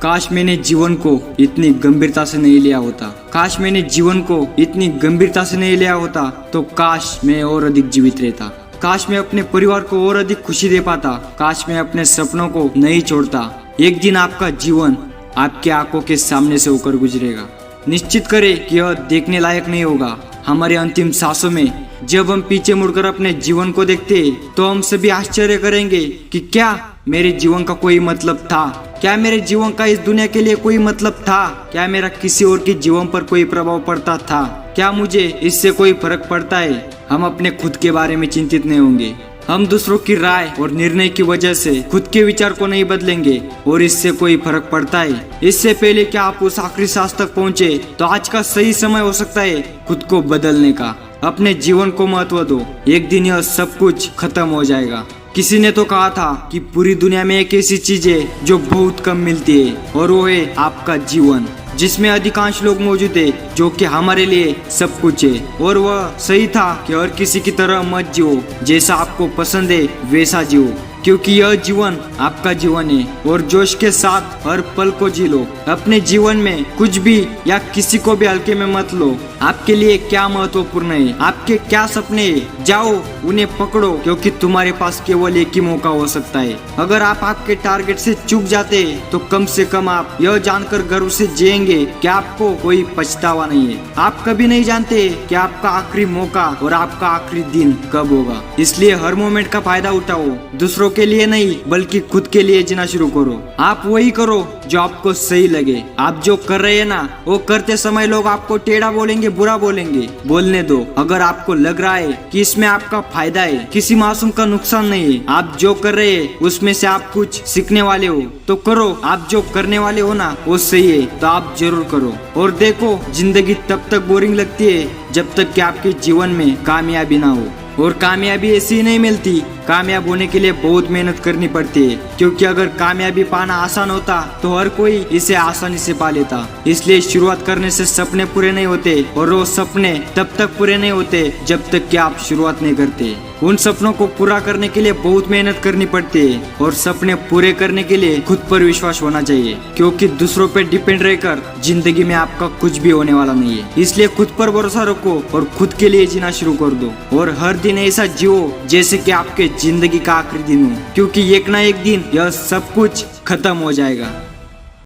काश मैंने जीवन को इतनी गंभीरता से नहीं लिया होता। काश मैंने जीवन को इतनी गंभीरता से नहीं लिया होता तो काश मैं और अधिक जीवित रहता। काश मैं अपने परिवार को और अधिक खुशी दे पाता। काश मैं अपने सपनों को नहीं छोड़ता। एक दिन आपका जीवन आपकी आंखों के सामने से होकर गुजरेगा। निश्चित करें कि यह देखने लायक नहीं होगा। हमारे अंतिम सांसों में जब हम पीछे मुड़कर अपने जीवन को देखते तो हम सभी आश्चर्य करेंगे कि क्या मेरे जीवन का कोई मतलब था? क्या मेरे जीवन का इस दुनिया के लिए कोई मतलब था? क्या मेरा किसी और के जीवन पर कोई प्रभाव पड़ता था? क्या मुझे इससे कोई फर्क पड़ता है? हम अपने खुद के बारे में चिंतित नहीं होंगे। हम दूसरों की राय और निर्णय की वजह से खुद के विचार को नहीं बदलेंगे और इससे कोई फर्क पड़ता है? इससे पहले कि आप उस आखिरी सांस तक पहुंचे तो आज का सही समय हो सकता है खुद को बदलने का। अपने जीवन को महत्व दो। एक दिन यह सब कुछ खत्म हो जाएगा। किसी ने तो कहा था कि पूरी दुनिया में एक ऐसी चीज है जो बहुत कम मिलती है और वो है आपका जीवन, जिसमें अधिकांश लोग मौजूद है जो कि हमारे लिए सब कुछ है। और वह सही था कि हर किसी की तरह मत जियो, जैसा आपको पसंद है वैसा जियो, क्योंकि यह जीवन आपका जीवन है और जोश के साथ हर पल को जी लो। अपने जीवन में कुछ भी या किसी को भी हल्के में मत लो। आपके लिए क्या महत्वपूर्ण है, आपके क्या सपने हैं, जाओ उन्हें पकड़ो, क्योंकि तुम्हारे पास केवल एक ही मौका हो सकता है। अगर आप आपके टारगेट से चूक जाते तो कम से कम आप यह जानकर गर्व से जिएंगे कि आपको कोई पछतावा नहीं है। आप कभी नहीं जानते कि आपका आखिरी मौका और आपका आखिरी दिन कब होगा। इसलिए हर मोमेंट का फायदा उठाओ। दूसरों के लिए नहीं बल्कि खुद के लिए जीना शुरू करो। आप वही करो जो आपको सही लगे। आप जो कर रहे हैं ना, वो करते समय लोग आपको टेढ़ा बोलेंगे, बुरा बोलेंगे, बोलने दो। अगर आपको लग रहा है कि इसमें आपका फायदा है, किसी मासूम का नुकसान नहीं है, आप जो कर रहे हैं उसमें से आप कुछ सीखने वाले हो तो करो। आप जो करने वाले हो ना वो सही है तो आप जरूर करो। और देखो, जिंदगी तब तक बोरिंग लगती है जब तक कि आपके जीवन में कामयाबी ना हो। और कामयाबी ऐसी ही नहीं मिलती। कामयाब होने के लिए बहुत मेहनत करनी पड़ती है, क्योंकि अगर कामयाबी पाना आसान होता तो हर कोई इसे आसानी से पा लेता। इसलिए शुरुआत करने से सपने पूरे नहीं होते और वो सपने तब तक पूरे नहीं होते जब तक कि आप शुरुआत नहीं करते। उन सपनों को पूरा करने के लिए बहुत मेहनत करनी पड़ती है और सपने पूरे करने के लिए खुद पर विश्वास होना चाहिए, क्योंकि दूसरों पर डिपेंड रहकर जिंदगी में आपका कुछ भी होने वाला नहीं है। इसलिए खुद पर भरोसा रखो और खुद के लिए जीना शुरू कर दो और हर दिन ऐसा जियो जैसे कि आपके जिंदगी का आखिरी दिन हो, क्योंकि एक ना एक दिन यह सब कुछ खत्म हो जाएगा।